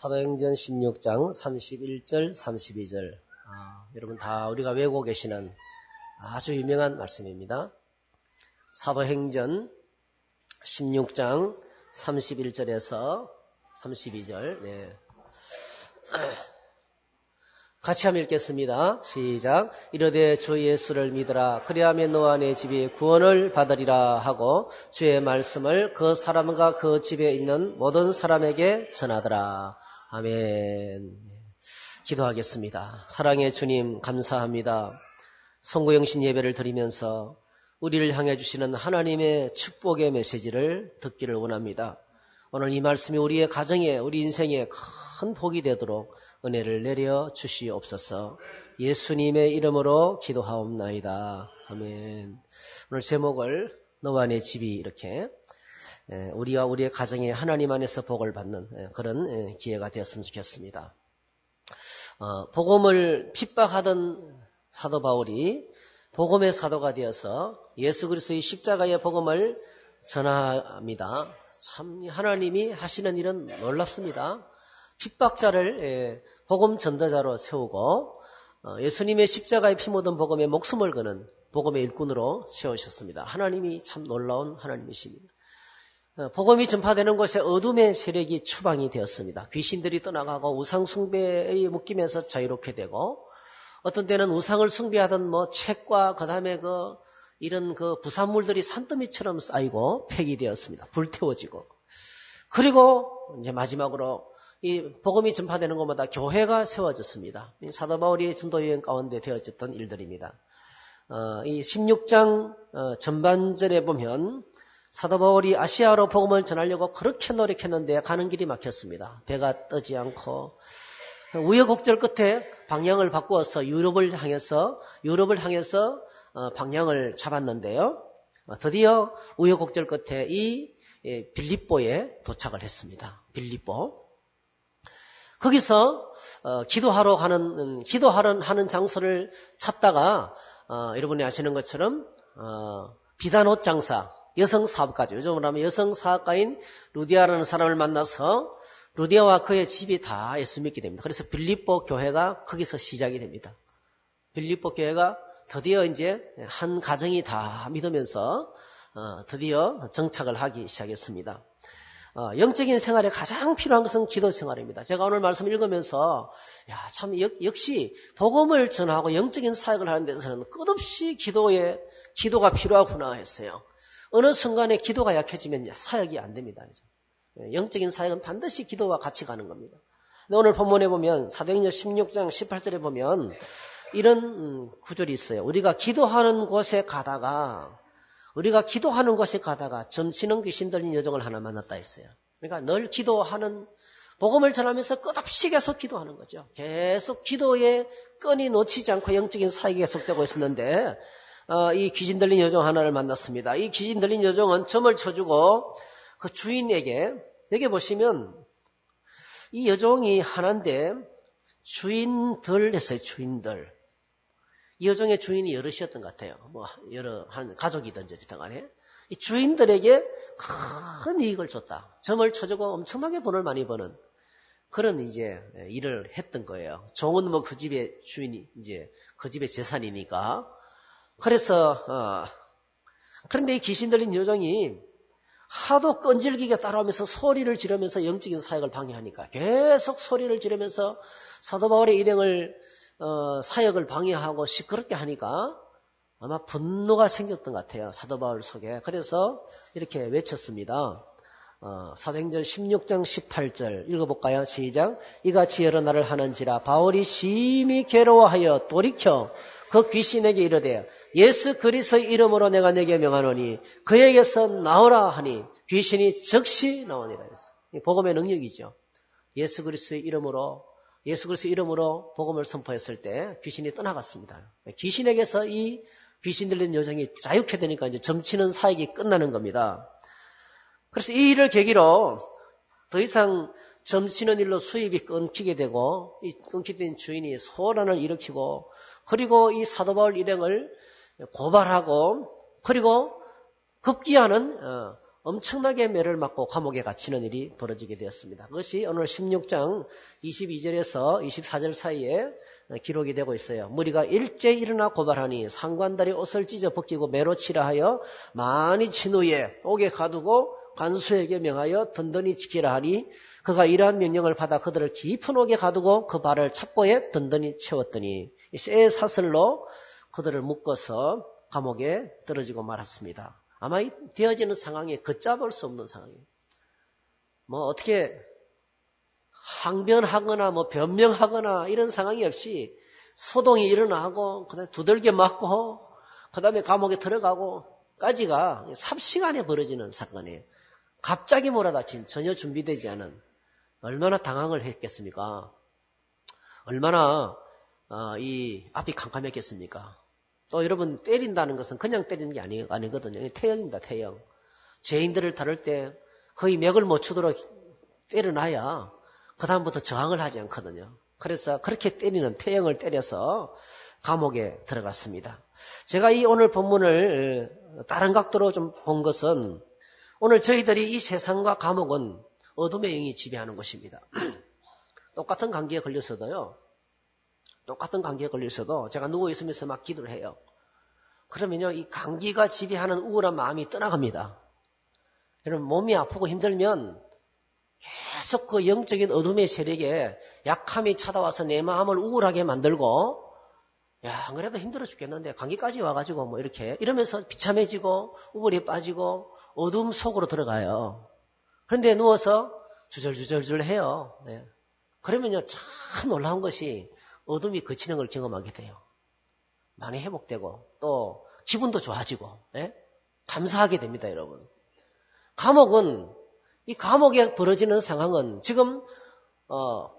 사도행전 16장 31절 32절 여러분 다 우리가 외우고 계시는 아주 유명한 말씀입니다. 사도행전 16장 31절에서 32절 네. 같이 한번 읽겠습니다. 시작. 이르되 주 예수를 믿으라. 그리하면 너와 내 집이 구원을 받으리라 하고 주의 말씀을 그 사람과 그 집에 있는 모든 사람에게 전하더라. 아멘. 기도하겠습니다. 사랑의 주님 감사합니다. 송구영신 예배를 드리면서 우리를 향해 주시는 하나님의 축복의 메시지를 듣기를 원합니다. 오늘 이 말씀이 우리의 가정에 우리 인생에 큰 복이 되도록 은혜를 내려 주시옵소서. 예수님의 이름으로 기도하옵나이다. 아멘. 오늘 제목을 너와 내 집이 이렇게 우리와 우리의 가정에 하나님 안에서 복을 받는 그런 기회가 되었으면 좋겠습니다. 복음을 핍박하던 사도 바울이 복음의 사도가 되어서 예수 그리스도의 십자가의 복음을 전합니다. 참 하나님이 하시는 일은 놀랍습니다. 핍박자를 복음 전도자로 세우고 예수님의 십자가에 피 묻은 복음에 목숨을 거는 복음의 일꾼으로 세우셨습니다. 하나님이 참 놀라운 하나님이십니다. 복음이 전파되는 곳에 어둠의 세력이 추방이 되었습니다. 귀신들이 떠나가고 우상 숭배에 묶이면서 자유롭게 되고 어떤 때는 우상을 숭배하던 책과 그다음에 이런 부산물들이 산더미처럼 쌓이고 폐기되었습니다. 불태워지고 그리고 이제 마지막으로 이 복음이 전파되는 곳마다 교회가 세워졌습니다. 사도 바울이 전도 여행 가운데 되어졌던 일들입니다. 이 16장 전반절에 보면 사도 바울이 아시아로 복음을 전하려고 그렇게 노력했는데 가는 길이 막혔습니다. 배가 뜨지 않고 우여곡절 끝에 방향을 바꾸어서 유럽을 향해서 방향을 잡았는데요. 드디어 우여곡절 끝에 이 빌립보에 도착을 했습니다. 빌립보. 거기서 기도하러 하는 장소를 찾다가 여러분이 아시는 것처럼 비단 옷 장사, 여성 사업가죠. 요즘으로 하면 여성 사업가인 루디아라는 사람을 만나서 루디아와 그의 집이 다 예수 믿게 됩니다. 그래서 빌립보 교회가 거기서 시작이 됩니다. 빌립보 교회가 드디어 이제 한 가정이 다 믿으면서 드디어 정착을 하기 시작했습니다. 영적인 생활에 가장 필요한 것은 기도 생활입니다. 제가 오늘 말씀 읽으면서 참 역시 복음을 전하고 영적인 사역을 하는 데서는 끝없이 기도가 필요하구나 했어요. 어느 순간에 기도가 약해지면 사역이 안 됩니다. 영적인 사역은 반드시 기도와 같이 가는 겁니다. 근데 오늘 본문에 보면 사도행전 16장 18절에 보면 이런 구절이 있어요. 우리가 기도하는 곳에 가다가 점치는 귀신 들린 여종을 하나 만났다 했어요. 그러니까 늘 기도하는, 복음을 전하면서 끝없이 계속 기도하는 거죠. 계속 기도에 끈이 놓치지 않고 영적인 사역이 계속되고 있었는데 이 귀신 들린 여종 하나를 만났습니다. 이 귀신 들린 여종은 점을 쳐주고 그 주인에게, 여기 보시면 이 여종이 하나인데 주인들 했어요. 주인들. 이 여종의 주인이 여럿이었던 것 같아요. 한 가족이든지 어쨌든 간에. 이 주인들에게 큰 이익을 줬다. 점을 쳐주고 엄청나게 돈을 많이 버는 그런 이제 일을 했던 거예요. 종은 그 집의 주인이, 이제 그 집의 재산이니까. 그래서, 그런데 이 귀신 들린 여종이 하도 끈질기게 따라오면서 소리를 지르면서 영적인 사역을 방해하니까 계속 소리를 지르면서 사도 바울의 일행을 사역을 방해하고 시끄럽게 하니까 아마 분노가 생겼던 것 같아요. 사도 바울 속에. 그래서 이렇게 외쳤습니다. 사도행전 16장 18절 읽어볼까요? 시작. 이같이 여러 날을 하는지라 바울이 심히 괴로워하여 돌이켜 그 귀신에게 이르되 예수 그리스도의 이름으로 내가 내게 명하노니 그에게서 나오라 하니 귀신이 즉시 나오니라 했어요. 복음의 능력이죠. 예수 그리스도의 이름으로 복음을 선포했을 때 귀신이 떠나갔습니다. 귀신에게서 이 귀신 들린 여종이 자유케 되니까 이제 점치는 사역이 끝나는 겁니다. 그래서 이 일을 계기로 더 이상 점치는 일로 수입이 끊기게 되고 이 끊기된 주인이 소란을 일으키고 그리고 이 사도 바울 일행을 고발하고 그리고 급기야는 엄청나게 매를 맞고 감옥에 갇히는 일이 벌어지게 되었습니다. 그것이 오늘 16장 22절에서 24절 사이에 기록이 되고 있어요. 무리가 일제히 일어나 고발하니 상관들이 옷을 찢어 벗기고 매로 치라 하여 많이 친 후에 옥에 가두고 관수에게 명하여 든든히 지키라 하니 그가 이러한 명령을 받아 그들을 깊은 옥에 가두고 그 발을 착고에 든든히 채웠더니 쇠 사슬로 그들을 묶어서 감옥에 떨어지고 말았습니다. 아마 이 되어지는 상황에 걷잡을 수 없는 상황이에요. 뭐 어떻게 항변하거나 뭐 변명하거나 이런 상황이 없이 소동이 일어나고 그다음에 두들겨 맞고 그다음에 감옥에 들어가고까지가 삽시간에 벌어지는 사건이에요. 갑자기 몰아닥친 전혀 준비되지 않은 얼마나 당황을 했겠습니까? 얼마나 이 앞이 캄캄했겠습니까? 또 여러분 때린다는 것은 그냥 때리는 게 아니거든요. 태형입니다. 태형. 죄인들을 다룰 때 거의 맥을 못 추도록 때려놔야 그 다음부터 저항을 하지 않거든요. 그래서 그렇게 때리는 태형을 때려서 감옥에 들어갔습니다. 제가 이 오늘 본문을 다른 각도로 좀 본 것은 오늘 저희들이 이 세상과 감옥은 어둠의 영이 지배하는 것입니다. 똑같은 감기에 걸렸어도 제가 누워있으면서 막 기도를 해요. 그러면요, 이 감기가 지배하는 우울한 마음이 떠나갑니다. 여러분, 몸이 아프고 힘들면 계속 그 영적인 어둠의 세력에 약함이 찾아와서 내 마음을 우울하게 만들고, 야, 안 그래도 힘들어 죽겠는데, 감기까지 와가지고 뭐 이러면서 비참해지고, 우울에 빠지고, 어둠 속으로 들어가요. 그런데 누워서 주절주절 해요. 네. 그러면요, 참 놀라운 것이 어둠이 그치는 걸 경험하게 돼요. 많이 회복되고 또 기분도 좋아지고 감사하게 됩니다, 여러분. 이 감옥에 벌어지는 상황은 지금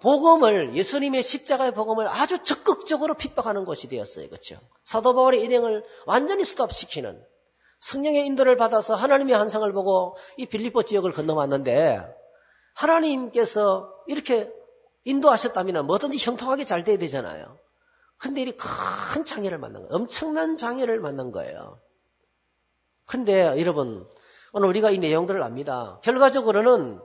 복음을 예수님의 십자가의 복음을 아주 적극적으로 핍박하는 것이 되었어요. 그렇죠? 사도 바울의 일행을 완전히 스톱시키는 성령의 인도를 받아서 하나님의 환상을 보고 이 빌립보 지역을 건너왔는데 하나님께서 이렇게 인도하셨다면 뭐든지 형통하게 잘 돼야 되잖아요. 근데 이 큰 장애를 만난 거예요. 엄청난 장애를 만난 거예요. 그런데 여러분, 오늘 우리가 이 내용들을 압니다. 결과적으로는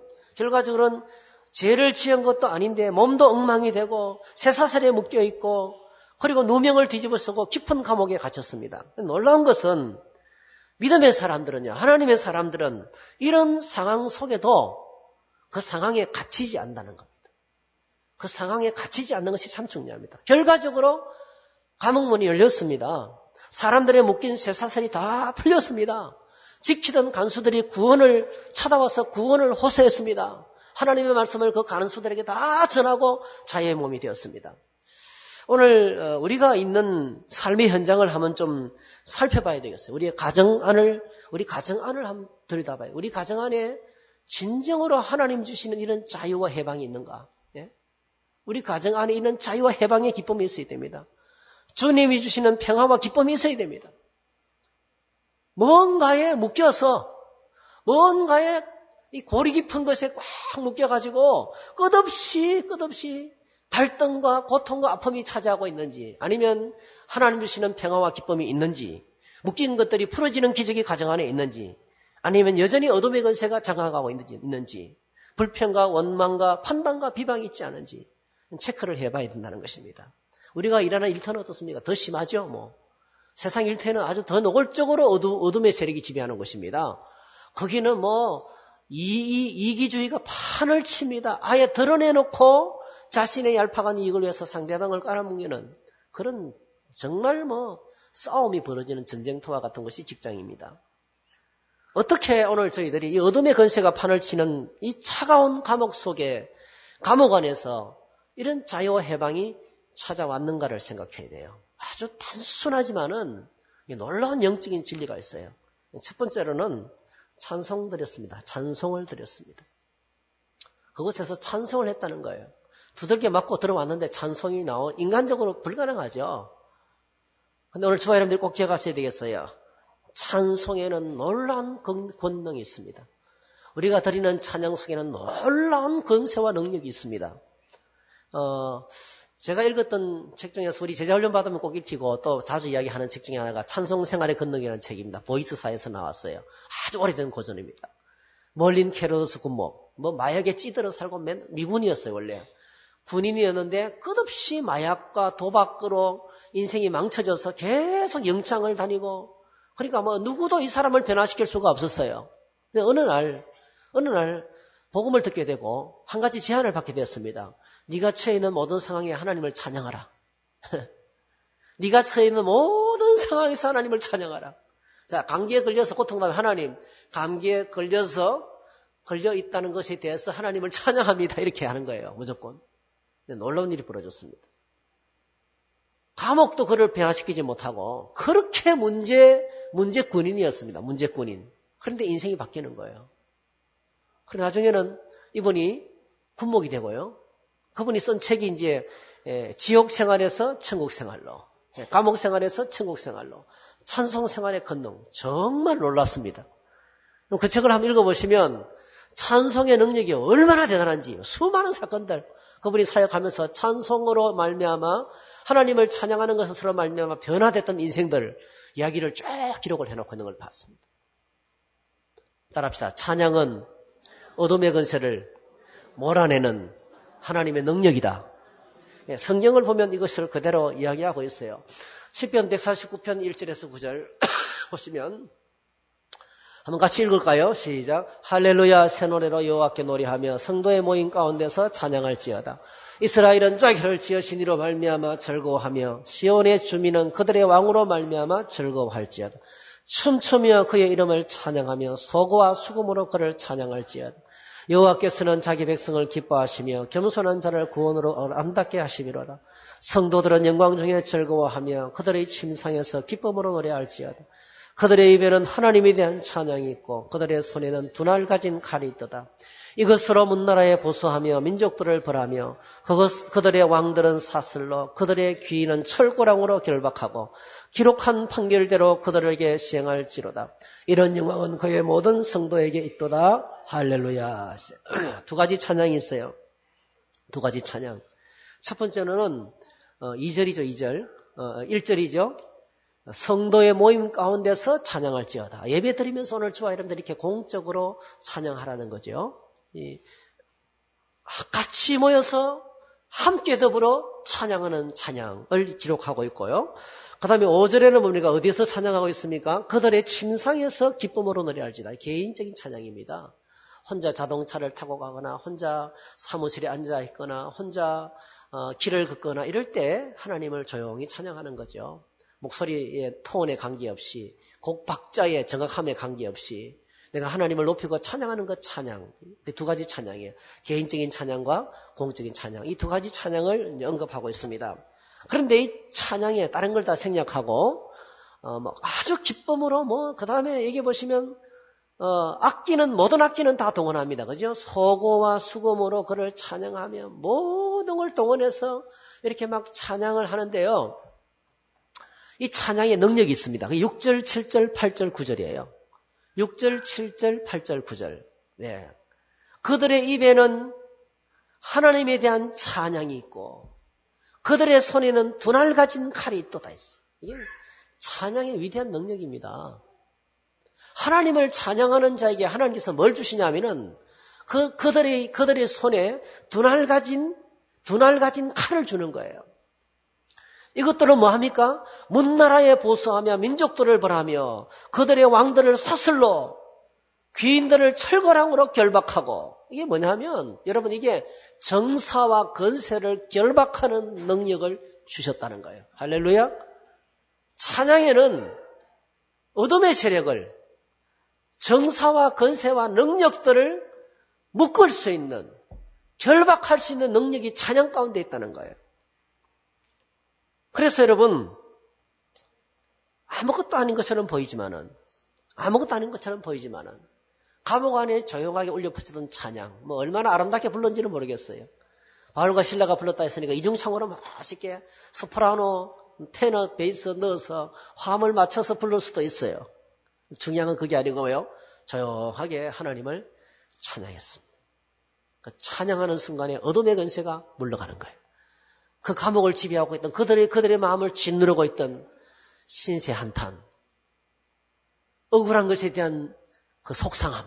죄를 지은 것도 아닌데 몸도 엉망이 되고 쇠사슬에 묶여 있고 그리고 누명을 뒤집어 쓰고 깊은 감옥에 갇혔습니다. 놀라운 것은 믿음의 사람들은요, 하나님의 사람들은 이런 상황 속에도 그 상황에 갇히지 않는다는 겁니다. 그 상황에 갇히지 않는 것이 참 중요합니다. 결과적으로 감옥문이 열렸습니다. 사람들의 묶인 쇠사슬이 다 풀렸습니다. 지키던 간수들이 구원을 찾아와서 구원을 호소했습니다. 하나님의 말씀을 그 간수들에게 다 전하고 자유의 몸이 되었습니다. 오늘 우리가 있는 삶의 현장을 한번 좀 살펴봐야 되겠어요. 우리 가정 안을 한번 들여다봐요. 우리 가정 안에 진정으로 하나님 주시는 이런 자유와 해방이 있는가? 우리 가정 안에 있는 자유와 해방의 기쁨이 있어야 됩니다. 주님이 주시는 평화와 기쁨이 있어야 됩니다. 뭔가에 묶여서 뭔가에 이 고리 깊은 것에 꽉 묶여가지고 끝없이 갈등과 고통과 아픔이 차지하고 있는지 아니면 하나님 주시는 평화와 기쁨이 있는지 묶인 것들이 풀어지는 기적이 가정 안에 있는지 아니면 여전히 어둠의 권세가 장악하고 있는지 불평과 원망과 판단과 비방이 있지 않은지 체크를 해봐야 된다는 것입니다. 우리가 일하는 일터는 어떻습니까? 더 심하죠. 세상 일터는 아주 더 노골적으로 어둠의 세력이 지배하는 것입니다. 거기는 이기주의가 판을 칩니다. 아예 드러내놓고 자신의 얄팍한 이익을 위해서 상대방을 깔아뭉개는 그런 정말 싸움이 벌어지는 전쟁터와 같은 것이 직장입니다. 어떻게 오늘 저희들이 이 어둠의 권세가 판을 치는 이 차가운 감옥 속에 감옥 안에서 이런 자유와 해방이 찾아왔는가를 생각해야 돼요. 아주 단순하지만은 놀라운 영적인 진리가 있어요. 첫 번째로는 찬송을 드렸습니다. 그곳에서 찬송을 했다는 거예요. 두들겨 맞고 들어왔는데 찬송이 인간적으로 불가능하죠. 근데 오늘 저와 여러분들이 꼭 기억하셔야 되겠어요. 찬송에는 놀라운 권능이 있습니다. 우리가 드리는 찬양 속에는 놀라운 권세와 능력이 있습니다. 제가 읽었던 책 중에서 우리 제자훈련 받으면 꼭 읽히고 또 자주 이야기하는 책 중에 하나가 찬송생활의 권능이라는 책입니다. 보이스사에서 나왔어요. 아주 오래된 고전입니다. 멀린 캐로스 군목, 마약에 찌들어 살고 미군이었어요, 원래. 군인이었는데 끝없이 마약과 도박으로 인생이 망쳐져서 계속 영창을 다니고, 그러니까 누구도 이 사람을 변화시킬 수가 없었어요. 근데 어느 날 복음을 듣게 되고 한 가지 제안을 받게 되었습니다. 네가 처해 있는 모든 상황에 하나님을 찬양하라. 네가 처해 있는 모든 상황에서 하나님을 찬양하라. 자, 감기에 걸려서 고통당하면 하나님, 감기에 걸려 있다는 것에 대해서 하나님을 찬양합니다. 이렇게 하는 거예요, 무조건. 놀라운 일이 벌어졌습니다. 감옥도 그를 변화시키지 못하고 그렇게 문제꾼인이었습니다. 문제꾼인. 그런데 인생이 바뀌는 거예요. 그리고 나중에는 이분이 군목이 되고요. 그분이 쓴 책이 이제 지옥 생활에서 천국 생활로, 감옥 생활에서 천국 생활로, 찬송 생활의 권능. 정말 놀랍습니다. 그 책을 한번 읽어보시면 찬송의 능력이 얼마나 대단한지 수많은 사건들, 그분이 사역하면서 찬송으로 말미암아 하나님을 찬양하는 것으로 말미암아 변화됐던 인생들 이야기를 쫙 기록을 해놓고 있는 걸 봤습니다. 따라합시다. 찬양은 어둠의 권세를 몰아내는 하나님의 능력이다. 성경을 보면 이것을 그대로 이야기하고 있어요. 시편 149편 1절에서 9절 보시면 한번 같이 읽을까요? 시작. 할렐루야, 새 노래로 여호와께 노래하며 성도의 모임 가운데서 찬양할지어다. 이스라엘은 자기를 지으신 이로 말미암아 즐거워하며 시온의 주민은 그들의 왕으로 말미암아 즐거워할지어다. 춤추며 그의 이름을 찬양하며 소고와 수금으로 그를 찬양할지어다. 여호와께서는 자기 백성을 기뻐하시며 겸손한 자를 구원으로 아름답게 하시미로다. 성도들은 영광 중에 즐거워하며 그들의 침상에서 기쁨으로 노래할지어다. 그들의 입에는 하나님에 대한 찬양이 있고 그들의 손에는 두날 가진 칼이 있도다. 이것으로 문나라에 보수하며 민족들을 벌하며 그들의 왕들은 사슬로 그들의 귀인은 철고랑으로 결박하고 기록한 판결대로 그들에게 시행할지로다. 이런 영광은 그의 모든 성도에게 있도다. 할렐루야. 두 가지 찬양이 있어요. 두 가지 찬양. 첫 번째는 2절이죠. 2절. 1절이죠. 성도의 모임 가운데서 찬양할지어다. 예배 드리면서 오늘 주와 여러분들 이렇게 공적으로 찬양하라는 거죠. 같이 모여서 함께 더불어 찬양하는 찬양을 기록하고 있고요. 그 다음에 5절에는 뭡니까? 어디서 찬양하고 있습니까? 그들의 침상에서 기쁨으로 노래할지다. 개인적인 찬양입니다. 혼자 자동차를 타고 가거나 혼자 사무실에 앉아 있거나 혼자 길을 걷거나 이럴 때 하나님을 조용히 찬양하는 거죠. 목소리의 톤에 관계없이 곡 박자의 정확함에 관계없이 내가 하나님을 높이고 찬양하는 것 찬양. 두 가지 찬양이에요. 개인적인 찬양과 공적인 찬양. 이 두 가지 찬양을 언급하고 있습니다. 그런데 이 찬양에 다른 걸 다 생략하고 아주 기쁨으로 그 다음에 얘기해 보시면 모든 악기는 다 동원합니다. 그죠? 소고와 수금으로 그를 찬양하며 모든 걸 동원해서 이렇게 막 찬양을 하는데요. 이 찬양의 능력이 있습니다. 6절, 7절, 8절, 9절이에요. 6절, 7절, 8절, 9절. 네. 그들의 입에는 하나님에 대한 찬양이 있고 그들의 손에는 두날 가진 칼이 있도다 했어요. 이게 찬양의 위대한 능력입니다. 하나님을 찬양하는 자에게 하나님께서 뭘 주시냐면은 그들의 손에 두날 가진 칼을 주는 거예요. 이것들은 뭐합니까? 문나라에 보수하며 민족들을 벌하며 그들의 왕들을 사슬로 귀인들을 철거랑으로 결박하고 이게 뭐냐면 여러분 이게 정사와 건세를 결박하는 능력을 주셨다는 거예요. 할렐루야. 찬양에는 어둠의 세력을 정사와 건세와 능력들을 묶을 수 있는 결박할 수 있는 능력이 찬양 가운데 있다는 거예요. 그래서 여러분 아무것도 아닌 것처럼 보이지만은 감옥 안에 조용하게 울려 퍼지던 찬양 얼마나 아름답게 불렀는지는 모르겠어요. 바울과 실라가 불렀다 했으니까 이중창으로 멋있게 소프라노, 테너, 베이스 넣어서 화음을 맞춰서 부를 수도 있어요. 중요한 건 그게 아니고요. 조용하게 하나님을 찬양했습니다. 그 찬양하는 순간에 어둠의 권세가 물러가는 거예요. 그 감옥을 지배하고 있던 그들의 마음을 짓누르고 있던 신세 한탄, 억울한 것에 대한 그 속상함,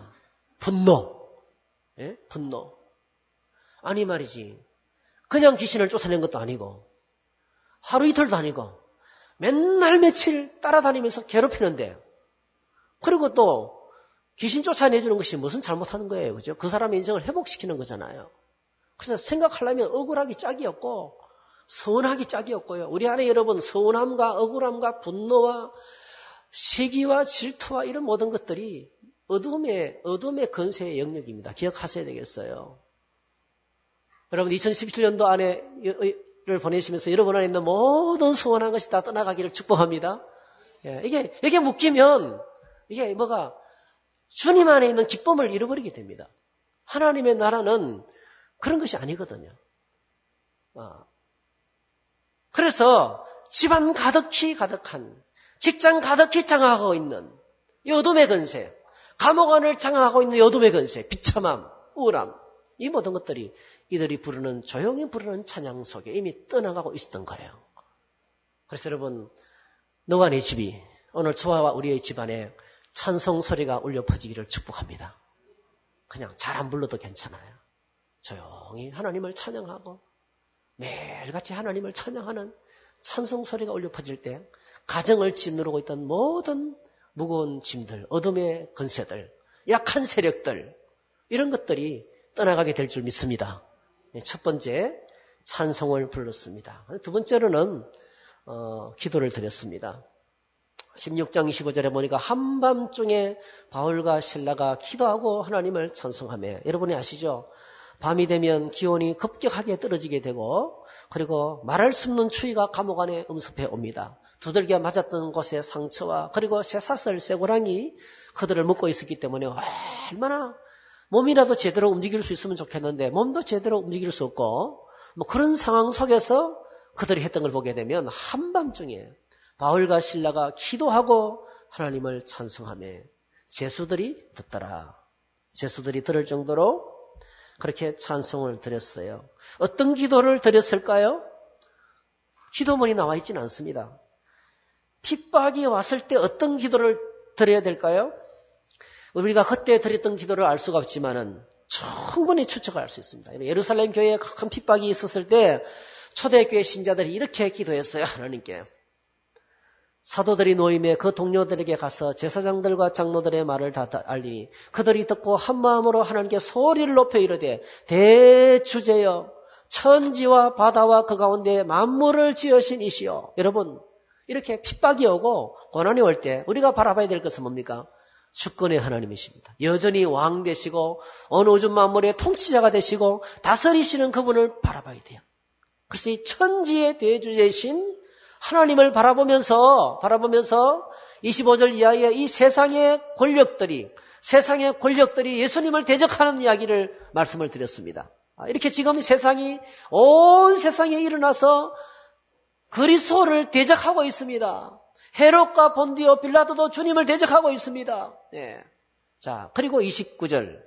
분노. 예? 분노. 아니 말이지. 그냥 귀신을 쫓아낸 것도 아니고 하루 이틀도 아니고 맨날 며칠 따라다니면서 괴롭히는데 그리고 또 귀신 쫓아내주는 것이 무슨 잘못하는 거예요. 그죠? 그 사람의 인생을 회복시키는 거잖아요. 그래서 생각하려면 억울하기 짝이 없고 서운하기 짝이 없고요. 우리 안에 여러분 서운함과 억울함과 분노와 시기와 질투와 이런 모든 것들이 어둠의 건세의 영역입니다. 기억하셔야 되겠어요. 여러분 2017년도 안에를 보내시면서 여러분 안에 있는 모든 서운한 것이 다 떠나가기를 축복합니다. 예, 이게 묶이면 이게 뭐가 주님 안에 있는 기쁨을 잃어버리게 됩니다. 하나님의 나라는 그런 것이 아니거든요. 그래서 집안 가득히 가득한 직장 가득히 장악하고 있는 이 어둠의 건세, 감옥 안을 장악하고 있는 이 어둠의 건세, 비참함, 우울함 이 모든 것들이 이들이 부르는 조용히 부르는 찬양 속에 이미 떠나가고 있었던 거예요. 그래서 여러분 너와 내 집이 오늘 저와 우리의 집안에 찬송 소리가 울려 퍼지기를 축복합니다. 그냥 잘 안 불러도 괜찮아요. 조용히 하나님을 찬양하고 매일같이 하나님을 찬양하는 찬송 소리가 울려 퍼질 때 가정을 짓누르고 있던 모든 무거운 짐들, 어둠의 건세들, 약한 세력들 이런 것들이 떠나가게 될 줄 믿습니다. 첫 번째 찬송을 불렀습니다. 두 번째로는 기도를 드렸습니다. 16장 25절에 보니까 한밤중에 바울과 실라가 기도하고 하나님을 찬송하며 여러분이 아시죠? 밤이 되면 기온이 급격하게 떨어지게 되고 그리고 말할 수 없는 추위가 감옥 안에 음습해 옵니다. 두들겨 맞았던 곳의 상처와 그리고 쇠사슬, 쇠고랑이 그들을 묶고 있었기 때문에 얼마나 몸이라도 제대로 움직일 수 있으면 좋겠는데 몸도 제대로 움직일 수 없고 뭐 그런 상황 속에서 그들이 했던 걸 보게 되면 한밤중에 바울과 실라가 기도하고 하나님을 찬송하며 제수들이 듣더라. 제수들이 들을 정도로 그렇게 찬송을 드렸어요. 어떤 기도를 드렸을까요? 기도문이 나와 있지는 않습니다. 핍박이 왔을 때 어떤 기도를 드려야 될까요? 우리가 그때 드렸던 기도를 알 수가 없지만은 충분히 추측할 수 있습니다. 예루살렘 교회에 큰 핍박이 있었을 때 초대교회 신자들이 이렇게 기도했어요. 하나님께. 사도들이 모임에 그 동료들에게 가서 제사장들과 장로들의 말을 다 알리니 그들이 듣고 한마음으로 하나님께 소리를 높여 이르되 대주제여 천지와 바다와 그 가운데 만물을 지으신 이시여. 여러분 이렇게 핍박이 오고 고난이 올 때 우리가 바라봐야 될 것은 뭡니까? 주권의 하나님이십니다. 여전히 왕 되시고 온 우주 만물의 통치자가 되시고 다스리시는 그분을 바라봐야 돼요. 그래서 이 천지의 대주제이신 하나님을 바라보면서 25절 이하의 이 세상의 권력들이 예수님을 대적하는 이야기를 말씀을 드렸습니다. 이렇게 지금 온 세상에 일어나서 그리스도를 대적하고 있습니다. 헤롯과 본디오 빌라도도 주님을 대적하고 있습니다. 네. 자, 그리고 29절.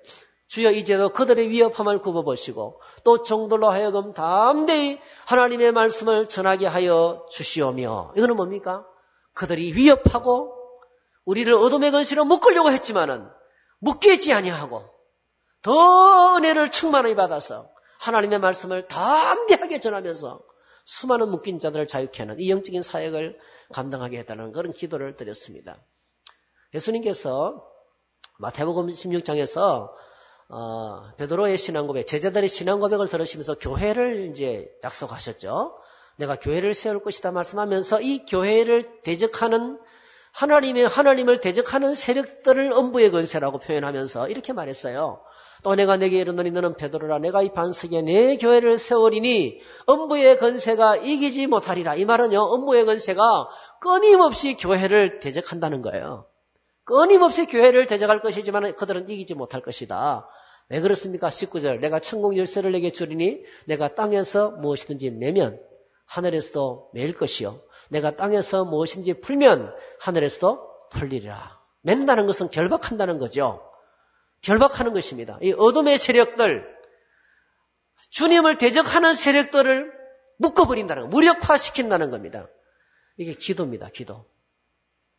주여 이제도 그들의 위협함을 굽어보시고 또 종들로 하여금 담대히 하나님의 말씀을 전하게 하여 주시오며. 이거는 뭡니까? 그들이 위협하고 우리를 어둠의 건시로 묶으려고 했지만은 묶이지 아니하고 더 은혜를 충만히 받아서 하나님의 말씀을 담대하게 전하면서 수많은 묶인 자들을 자유케 하는 이 영적인 사역을 감당하게 했다는 그런 기도를 드렸습니다. 예수님께서 마태복음 16장에서 베드로의 신앙고백, 제자들의 신앙고백을 들으시면서 교회를 이제 약속하셨죠. 내가 교회를 세울 것이다 말씀하면서 이 교회를 대적하는 하나님을 대적하는 세력들을 음부의 건세라고 표현하면서 이렇게 말했어요. 또 내가 내게 이르노니 너는 베드로라. 내가 이 반석에 내 교회를 세우리니 음부의 건세가 이기지 못하리라. 이 말은요, 음부의 건세가 끊임없이 교회를 대적한다는 거예요. 끊임없이 교회를 대적할 것이지만 그들은 이기지 못할 것이다. 왜 그렇습니까? 19절. 내가 천국 열쇠를 내게 주리니 내가 땅에서 무엇이든지 매면 하늘에서도 매일 것이요. 내가 땅에서 무엇인지 풀면 하늘에서도 풀리리라. 맨다는 것은 결박한다는 거죠. 결박하는 것입니다. 이 어둠의 세력들, 주님을 대적하는 세력들을 묶어버린다는 거, 무력화시킨다는 겁니다. 이게 기도입니다.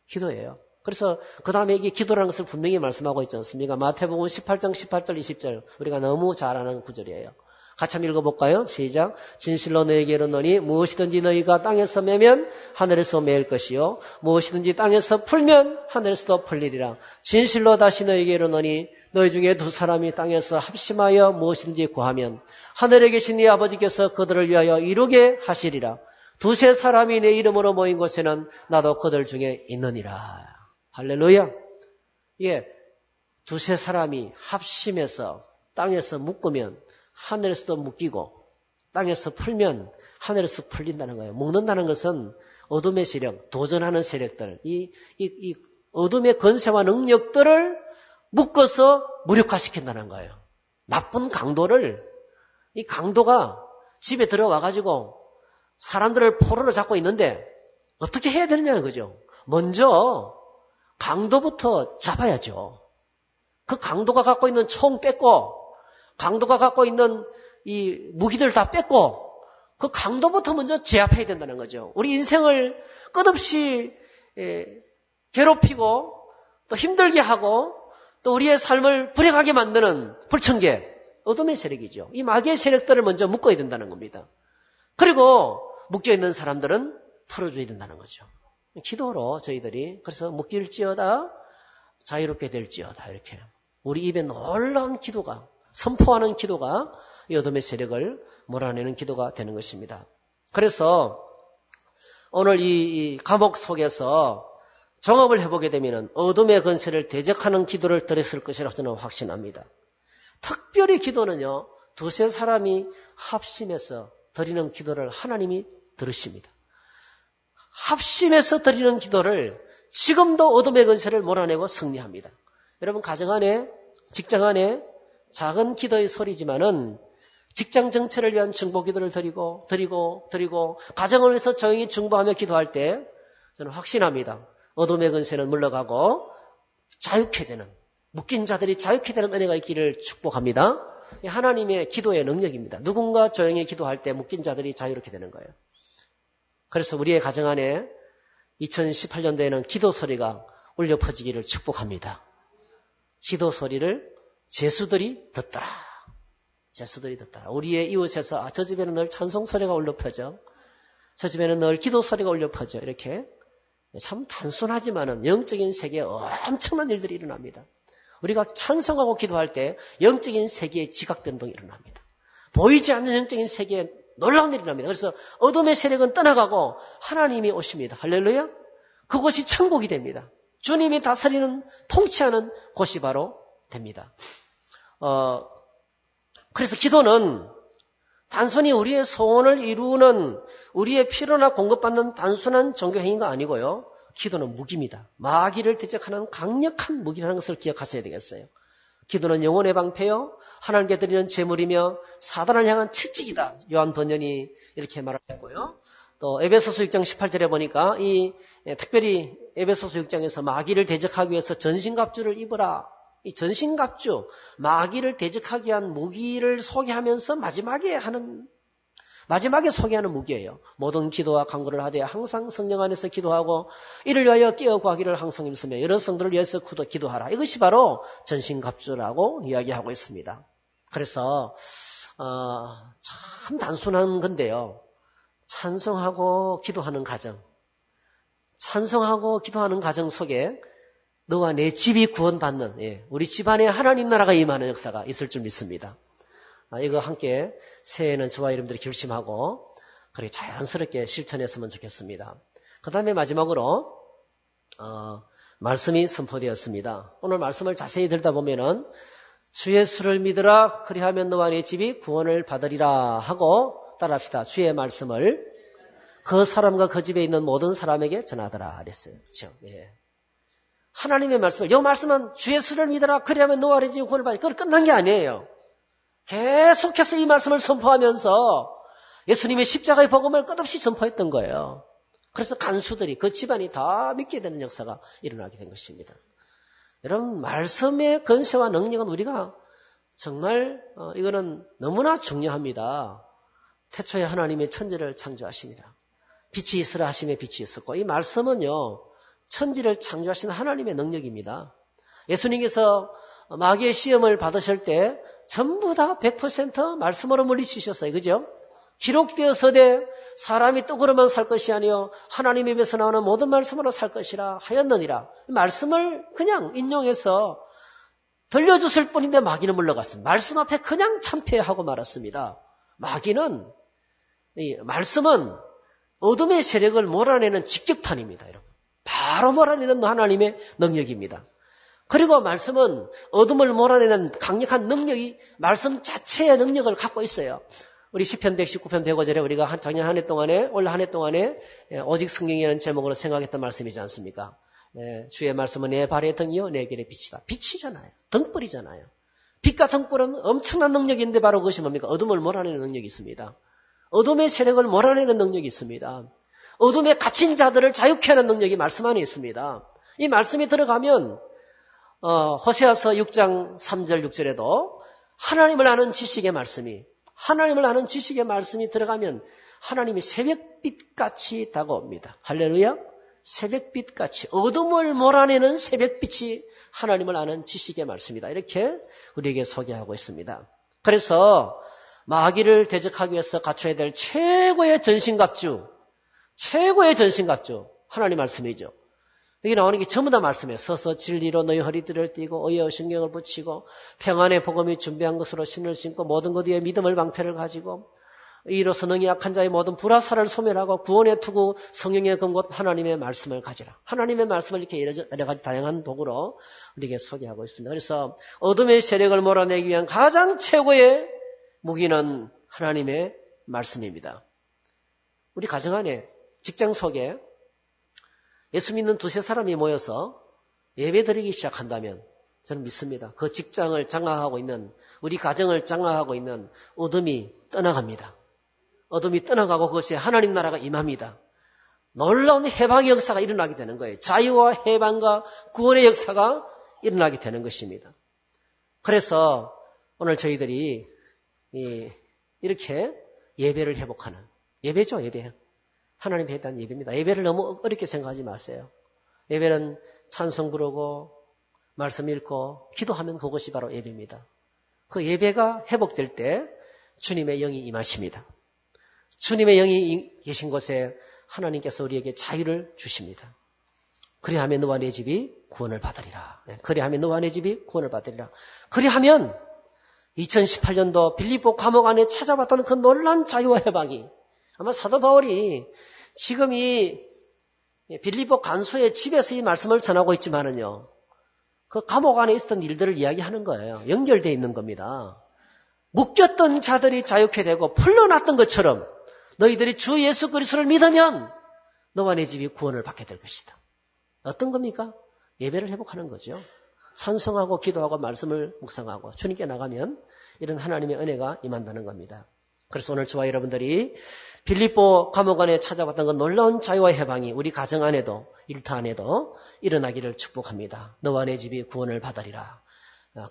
기도예요. 그래서 그 다음에 이게 기도라는 것을 분명히 말씀하고 있지 않습니까? 마태복음 18장 18절 20절 우리가 너무 잘 아는 구절이에요. 같이 한번 읽어볼까요? 시작. 진실로 너희에게 이르노니 무엇이든지 너희가 땅에서 매면 하늘에서 매일 것이요 무엇이든지 땅에서 풀면 하늘에서도 풀리리라. 진실로 다시 너희에게 이르노니 너희 중에 두 사람이 땅에서 합심하여 무엇이든지 구하면 하늘에 계신 네 아버지께서 그들을 위하여 이루게 하시리라. 두세 사람이 내 이름으로 모인 곳에는 나도 그들 중에 있느니라. 할렐루야. 예, 두세 사람이 합심해서 땅에서 묶으면 하늘에서도 묶이고 땅에서 풀면 하늘에서 풀린다는 거예요. 묶는다는 것은 어둠의 세력, 도전하는 세력들, 이 어둠의 권세와 능력들을 묶어서 무력화시킨다는 거예요. 나쁜 강도를, 이 강도가 집에 들어와가지고 사람들을 포로로 잡고 있는데 어떻게 해야 되느냐는 거죠. 먼저 강도부터 잡아야죠. 그 강도가 갖고 있는 총 뺏고 강도가 갖고 있는 이 무기들 다 뺏고 그 강도부터 먼저 제압해야 된다는 거죠. 우리 인생을 끝없이 괴롭히고 또 힘들게 하고 또 우리의 삶을 불행하게 만드는 불청객, 어둠의 세력이죠. 이 마귀의 세력들을 먼저 묶어야 된다는 겁니다. 그리고 묶여있는 사람들은 풀어줘야 된다는 거죠. 기도로 저희들이 그래서 묶일지어다 자유롭게 될지어다 이렇게 우리 입에 놀라운 기도가 선포하는 기도가 이 어둠의 세력을 몰아내는 기도가 되는 것입니다. 그래서 오늘 이 감옥 속에서 정업을 해보게 되면 어둠의 권세를 대적하는 기도를 드렸을 것이라고 저는 확신합니다. 특별히 기도는요, 두세 사람이 합심해서 드리는 기도를 하나님이 들으십니다. 합심해서 드리는 기도를 지금도 어둠의 권세를 몰아내고 승리합니다. 여러분 가정 안에, 직장 안에 작은 기도의 소리지만은 직장 정체를 위한 중보 기도를 드리고 가정을 위해서 조용히 중보하며 기도할 때 저는 확신합니다. 어둠의 권세는 물러가고 자유케 되는, 묶인 자들이 자유케 되는 은혜가 있기를 축복합니다. 하나님의 기도의 능력입니다. 누군가 조용히 기도할 때 묶인 자들이 자유롭게 되는 거예요. 그래서 우리의 가정 안에 2018년도에는 기도 소리가 울려 퍼지기를 축복합니다. 기도 소리를 제수들이 듣더라. 제수들이 듣더라. 우리의 이웃에서 저 집에는 늘 찬송 소리가 울려 퍼져. 저 집에는 늘 기도 소리가 울려 퍼져. 이렇게 참 단순하지만은 영적인 세계에 엄청난 일들이 일어납니다. 우리가 찬송하고 기도할 때 영적인 세계의 지각 변동이 일어납니다. 보이지 않는 영적인 세계에 놀라운 일이 일어납니다. 그래서 어둠의 세력은 떠나가고 하나님이 오십니다. 할렐루야. 그곳이 천국이 됩니다. 주님이 다스리는 통치하는 곳이 바로 됩니다. 그래서 기도는 단순히 우리의 소원을 이루는 우리의 필요나 공급받는 단순한 종교 행위가 아니고요. 기도는 무기입니다. 마귀를 대적하는 강력한 무기라는 것을 기억하셔야 되겠어요. 기도는 영혼의 방패요. 하나님께 드리는 제물이며 사단을 향한 채찍이다. 요한 번연이 이렇게 말했고요. 또 에베소서 6장 18절에 보니까 특별히 에베소서 6장에서 마귀를 대적하기 위해서 전신갑주를 입으라. 이 전신갑주, 마귀를 대적하기 위한 무기를 소개하면서 마지막에 소개하는 무기예요. 모든 기도와 간구를 하되 항상 성령 안에서 기도하고 이를 위하여 깨어 구하기를 항상 힘쓰며 여러 성도를 위해서 기도하라. 이것이 바로 전신갑주라고 이야기하고 있습니다. 그래서 참 단순한 건데요. 찬송하고 기도하는 가정, 찬송하고 기도하는 가정 속에 너와 내 집이 구원받는, 우리 집안에 하나님 나라가 임하는 역사가 있을 줄 믿습니다. 이거 함께 새해에는 저와 여러분들이 결심하고 그렇게 자연스럽게 실천했으면 좋겠습니다. 그 다음에 마지막으로 말씀이 선포되었습니다. 오늘 말씀을 자세히 들다 보면은 주 예수를 믿으라 그리하면 너와 네 집이 구원을 받으리라 하고 따라합시다. 주의 말씀을 그 사람과 그 집에 있는 모든 사람에게 전하더라 그랬어요. 그렇죠? 예. 하나님의 말씀을, 이 말씀은 주 예수를 믿으라 그리하면 너와 네 집이 구원을 받으리라. 그걸 끝난 게 아니에요. 계속해서 이 말씀을 선포하면서 예수님의 십자가의 복음을 끝없이 선포했던 거예요. 그래서 간수들이 그 집안이 다 믿게 되는 역사가 일어나게 된 것입니다. 여러분 말씀의 권세와 능력은 우리가 정말 이거는 너무나 중요합니다. 태초에 하나님의 천지를 창조하시니라. 빛이 있으라 하심에 빛이 있었고 이 말씀은요 천지를 창조하신 하나님의 능력입니다. 예수님께서 마귀의 시험을 받으실 때 전부 다 100% 말씀으로 물리치셨어요. 그죠? 기록되어서되 사람이 떡으로만 살 것이 아니요 하나님의 입에서 나오는 모든 말씀으로 살 것이라 하였느니라. 말씀을 그냥 인용해서 들려줬을 뿐인데 마귀는 물러갔습니다. 말씀 앞에 그냥 참패하고 말았습니다. 마귀는 이 말씀은 어둠의 세력을 몰아내는 직격탄입니다. 여러분. 바로 몰아내는 하나님의 능력입니다. 그리고 말씀은 어둠을 몰아내는 강력한 능력이 말씀 자체의 능력을 갖고 있어요. 우리 시편 119편 105절에 우리가 작년 한 해 동안에 올 한 해 동안에 오직 성경이라는 제목으로 생각했던 말씀이지 않습니까? 주의 말씀은 내 발의 등이요 내 길의 빛이다. 빛이잖아요. 등불이잖아요. 빛과 등불은 엄청난 능력인데 바로 그것이 뭡니까? 어둠을 몰아내는 능력이 있습니다. 어둠의 세력을 몰아내는 능력이 있습니다. 어둠에 갇힌 자들을 자유케 하는 능력이 말씀 안에 있습니다. 이 말씀이 들어가면 호세아서 6장 3절 6절에도 하나님을 아는 지식의 말씀이 들어가면 하나님이 새벽빛같이 다가옵니다. 할렐루야. 새벽빛같이 어둠을 몰아내는 새벽빛이 하나님을 아는 지식의 말씀이다. 이렇게 우리에게 소개하고 있습니다. 그래서 마귀를 대적하기 위해서 갖춰야 될 최고의 전신갑주 하나님 말씀이죠. 여기 나오는 게 전부 다 말씀이에요. 서서 진리로 너희 허리띠를 띠고 의의 신경을 붙이고 평안의 복음이 준비한 것으로 신을 신고 모든 것 위에 믿음을 방패를 가지고 이로써 능히 약한 자의 모든 불화살을 소멸하고 구원의 투구 성령의 근곳 하나님의 말씀을 가지라. 하나님의 말씀을 이렇게 여러 가지 다양한 도구로 우리에게 소개하고 있습니다. 그래서 어둠의 세력을 몰아내기 위한 가장 최고의 무기는 하나님의 말씀입니다. 우리 가정 안에 직장 속에 예수 믿는 두세 사람이 모여서 예배 드리기 시작한다면 저는 믿습니다. 그 직장을 장악하고 있는 우리 가정을 장악하고 있는 어둠이 떠나갑니다. 어둠이 떠나가고 그것에 하나님 나라가 임합니다. 놀라운 해방의 역사가 일어나게 되는 거예요. 자유와 해방과 구원의 역사가 일어나게 되는 것입니다. 그래서 오늘 저희들이 이렇게 예배를 회복하는 예배죠. 예배. 하나님에 대한 예배입니다. 예배를 너무 어렵게 생각하지 마세요. 예배는 찬송 부르고 말씀 읽고 기도하면 그것이 바로 예배입니다. 그 예배가 회복될 때 주님의 영이 임하십니다. 주님의 영이 계신 곳에 하나님께서 우리에게 자유를 주십니다. 그리하면 너와 내 집이 구원을 받으리라. 그리하면 너와 내 집이 구원을 받으리라. 그리하면 2018년도 빌립보 감옥 안에 찾아봤던 그 놀란 자유와 해방이 아마 사도 바울이 지금 이 빌립보 간수의 집에서 이 말씀을 전하고 있지만은요, 그 감옥 안에 있었던 일들을 이야기하는 거예요. 연결되어 있는 겁니다. 묶였던 자들이 자유케 되고 풀려났던 것처럼 너희들이 주 예수 그리스도를 믿으면 너와 내 집이 구원을 받게 될 것이다. 어떤 겁니까? 예배를 회복하는 거죠. 찬송하고 기도하고 말씀을 묵상하고 주님께 나가면 이런 하나님의 은혜가 임한다는 겁니다. 그래서 오늘 저와 여러분들이 빌립보 감옥 안에 찾아봤던 그 놀라운 자유와 해방이 우리 가정 안에도 일터 안에도 일어나기를 축복합니다. 너와 내 집이 구원을 받으리라.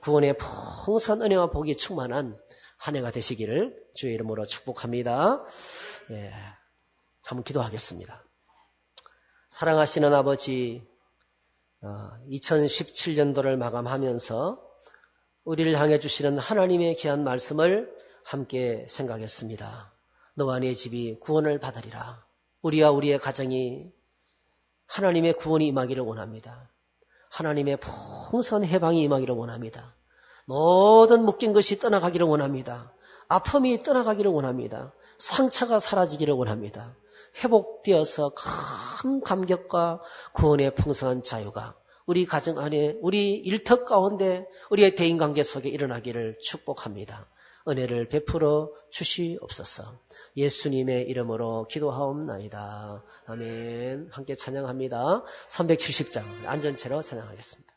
구원의 풍성한 은혜와 복이 충만한 한 해가 되시기를 주의 이름으로 축복합니다. 예, 한번 기도하겠습니다. 사랑하시는 아버지, 2017년도를 마감하면서 우리를 향해 주시는 하나님의 귀한 말씀을 함께 생각했습니다. 너와 내 집이 구원을 받으리라. 우리와 우리의 가정이 하나님의 구원이 임하기를 원합니다. 하나님의 풍성한 해방이 임하기를 원합니다. 모든 묶인 것이 떠나가기를 원합니다. 아픔이 떠나가기를 원합니다. 상처가 사라지기를 원합니다. 회복되어서 큰 감격과 구원의 풍성한 자유가 우리 가정 안에 우리 일터 가운데 우리의 대인관계 속에 일어나기를 축복합니다. 은혜를 베풀어 주시옵소서. 예수님의 이름으로 기도하옵나이다. 아멘. 함께 찬양합니다. 370장 안전체로 찬양하겠습니다.